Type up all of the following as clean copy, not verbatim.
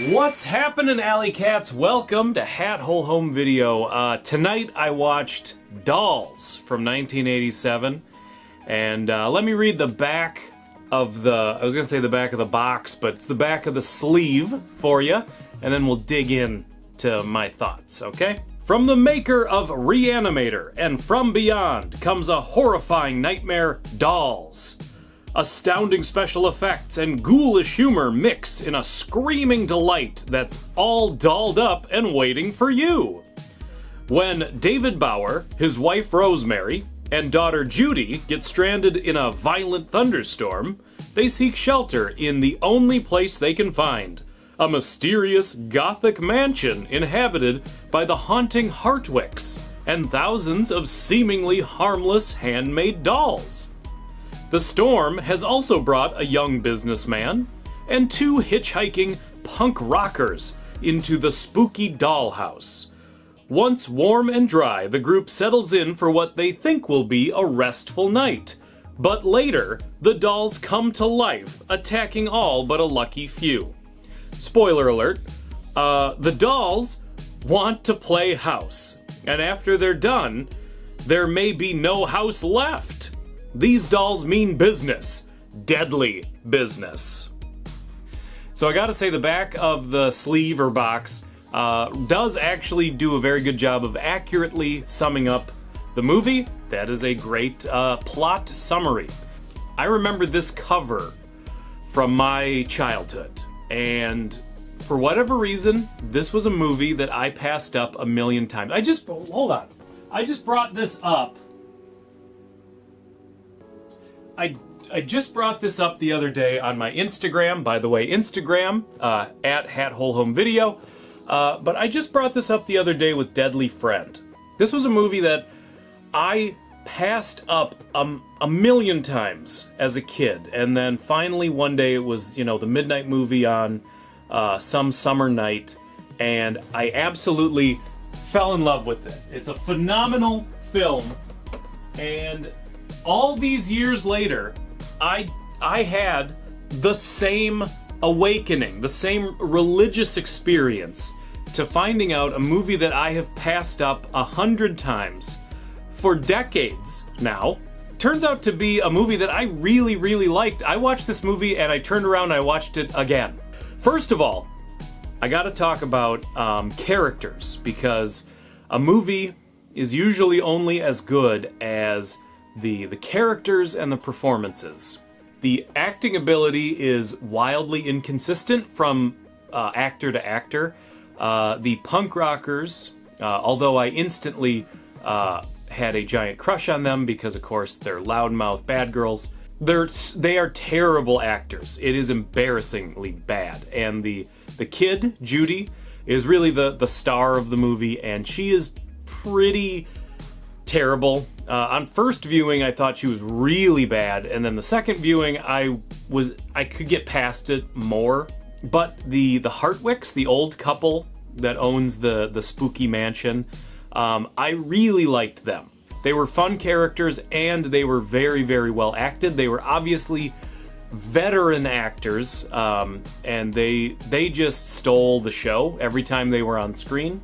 What's happening, Alley Cats? Welcome to Hat Hole Home Video. Tonight I watched Dolls from 1987, and let me read the back of the, I was gonna say the back of the box, but it's the back of the sleeve for you, and then we'll dig in to my thoughts, okay? From the maker of Reanimator and From Beyond comes a horrifying nightmare, Dolls. Astounding special effects and ghoulish humor mix in a screaming delight that's all dolled up and waiting for you. When David Bauer, his wife Rosemary, and daughter Judy get stranded in a violent thunderstorm, they seek shelter in the only place they can find, a mysterious Gothic mansion inhabited by the haunting Hartwicks and thousands of seemingly harmless handmade dolls. The storm has also brought a young businessman and two hitchhiking punk rockers into the spooky dollhouse. Once warm and dry, the group settles in for what they think will be a restful night. But later, the dolls come to life, attacking all but a lucky few. Spoiler alert, the dolls want to play house, and after they're done, there may be no house left. These dolls mean business. Deadly business. So I gotta say, the back of the sleeve or box does actually do a very good job of accurately summing up the movie. That is a great plot summary. I remember this cover from my childhood, and for whatever reason, this was a movie that I passed up a million times. Hold on. I just brought this up. I just brought this up the other day on my Instagram. By the way, Instagram, at Hat Hole Home Video. But I just brought this up the other day with Deadly Friend. This was a movie that I passed up a million times as a kid. And then finally one day it was, you know, the midnight movie on some summer night. And I absolutely fell in love with it. It's a phenomenal film. And all these years later, I had the same awakening, the same religious experience to finding out a movie that I have passed up 100 times for decades now. Turns out to be a movie that I really, really liked. I watched this movie and I turned around and I watched it again. First of all, I gotta talk about characters, because a movie is usually only as good as the characters and the performances. The acting ability is wildly inconsistent from actor to actor. The punk rockers, although I instantly had a giant crush on them because, of course, they're loudmouth bad girls, they are terrible actors. It is embarrassingly bad. And the kid, Judy, is really the star of the movie, and she is pretty terrible. On first viewing, I thought she was really bad, and then the second viewing, I could get past it more. But the Hartwicks, the old couple that owns the spooky mansion, I really liked them. They were fun characters, and they were very, very well acted. They were obviously veteran actors, and they just stole the show every time they were on screen.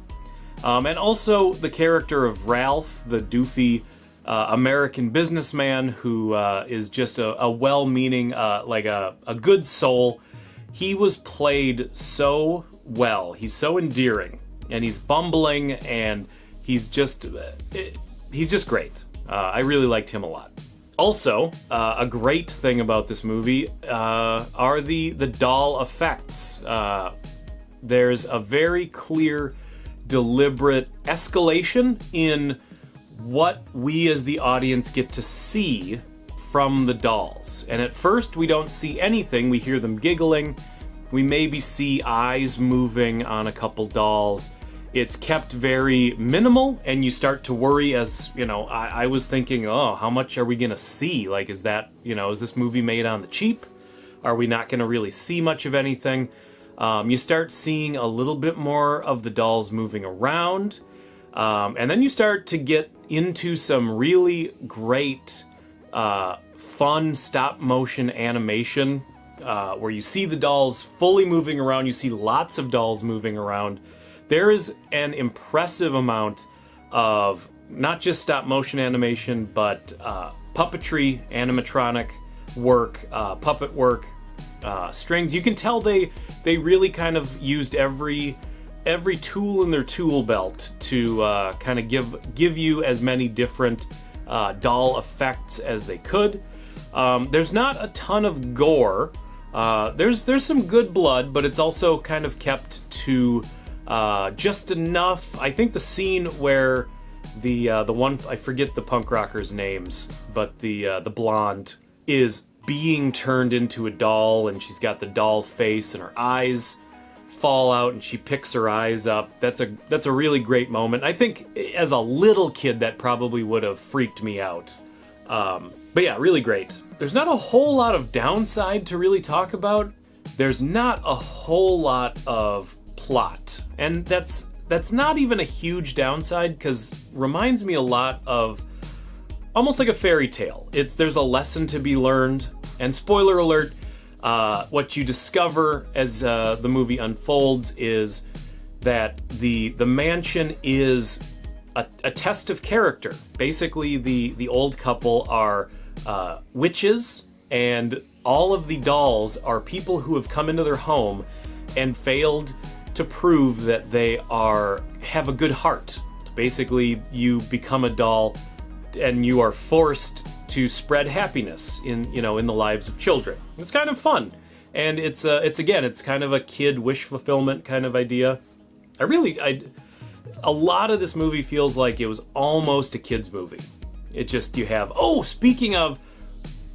And also the character of Ralph, the doofy American businessman who is just a well-meaning, like a good soul. He was played so well. He's so endearing, and he's bumbling, and he's just great. I really liked him a lot. Also, a great thing about this movie are the doll effects. There's a very clear, deliberate escalation in what we as the audience get to see from the dolls. And at first we don't see anything. We hear them giggling. We maybe see eyes moving on a couple dolls. It's kept very minimal, and you start to worry, as, you know, I was thinking, oh, how much are we gonna see? Like, is that, you know, is this movie made on the cheap? Are we not gonna really see much of anything? You start seeing a little bit more of the dolls moving around, and then you start to get into some really great fun stop-motion animation where you see the dolls fully moving around. You see lots of dolls moving around. There is an impressive amount of not just stop-motion animation, but puppetry, animatronic work, puppet work, strings. You can tell they really kind of used every tool in their tool belt to kind of give you as many different doll effects as they could. There's not a ton of gore. There's some good blood, but it's also kind of kept to just enough. I think the scene where the one, I forget the punk rocker's names, but the blonde is being turned into a doll, and she's got the doll face, and her eyes fall out, and she picks her eyes up. That's a really great moment. I think as a little kid that probably would have freaked me out. But yeah, really great. There's not a whole lot of downside to really talk about. There's not a whole lot of plot, and that's not even a huge downside, because reminds me a lot of almost like a fairy tale. There's a lesson to be learned, and spoiler alert, what you discover as the movie unfolds is that the mansion is a test of character. Basically, the old couple are witches, and all of the dolls are people who have come into their home and failed to prove that they have a good heart. Basically, you become a doll and you are forced to spread happiness in the lives of children. It's kind of fun, and it's kind of a kid wish fulfillment kind of idea. A lot of this movie feels like it was almost a kid's movie. It just, you have, speaking of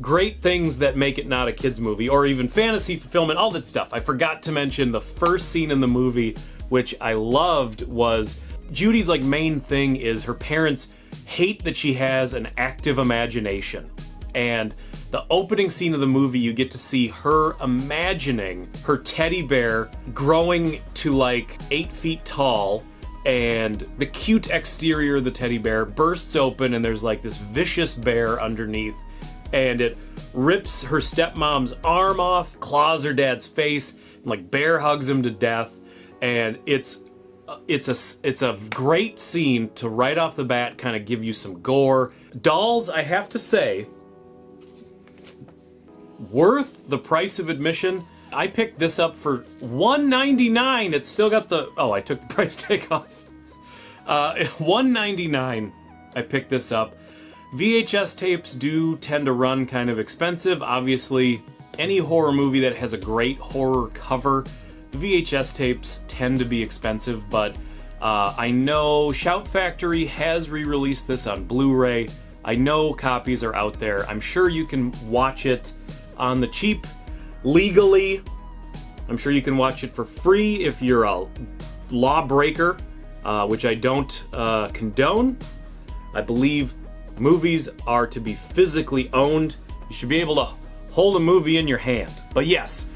great things that make it not a kid's movie, or even fantasy fulfillment, all that stuff. I forgot to mention the first scene in the movie, which I loved, was Judy's main thing is her parents hate that she has an active imagination. And the opening scene of the movie, you get to see her imagining her teddy bear growing to 8 feet tall, and the cute exterior of the teddy bear bursts open, and there's this vicious bear underneath, and it rips her stepmom's arm off, claws her dad's face, and bear hugs him to death. And it's a great scene to right off the bat kind of give you some gore. Dolls, I have to say, worth the price of admission. I picked this up for $1.99. It's still got the, I took the price tag off. $1.99. I picked this up. VHS tapes do tend to run kind of expensive. Obviously, any horror movie that has a great horror cover, the VHS tapes tend to be expensive, but I know Shout Factory has re-released this on Blu-ray. I know copies are out there. I'm sure you can watch it on the cheap, legally. I'm sure you can watch it for free if you're a lawbreaker, which I don't condone. I believe movies are to be physically owned. You should be able to hold a movie in your hand. But yes,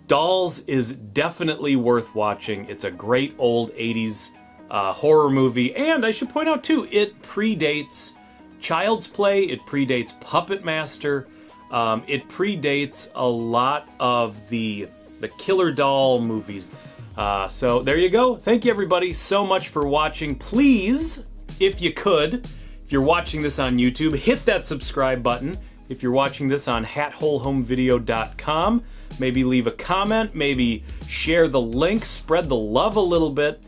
Dolls is definitely worth watching. It's a great old 80s horror movie, and I should point out too, it predates Child's Play, it predates Puppet Master, it predates a lot of the killer doll movies. So there you go. Thank you everybody so much for watching. Please, if you could, if you're watching this on YouTube, hit that subscribe button. If you're watching this on hatholehomevideo.com, maybe leave a comment, maybe share the link, spread the love a little bit.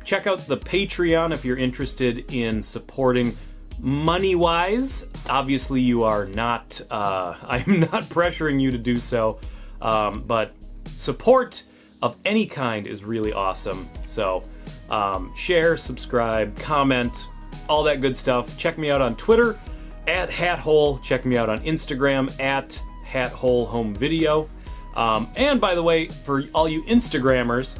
Check out the Patreon if you're interested in supporting money-wise. Obviously you are not, I'm not pressuring you to do so, but support of any kind is really awesome. So share, subscribe, comment, all that good stuff. Check me out on Twitter at HatHole. Check me out on Instagram at HatHoleHomeVideo. And by the way, for all you Instagrammers,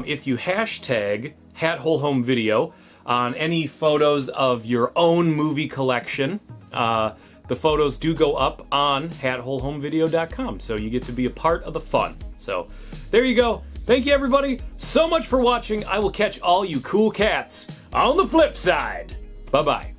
if you hashtag HatHoleHomeVideo on any photos of your own movie collection, the photos do go up on hatholehomevideo.com, so you get to be a part of the fun. So there you go. Thank you everybody so much for watching. I will catch all you cool cats on the flip side. Bye-bye.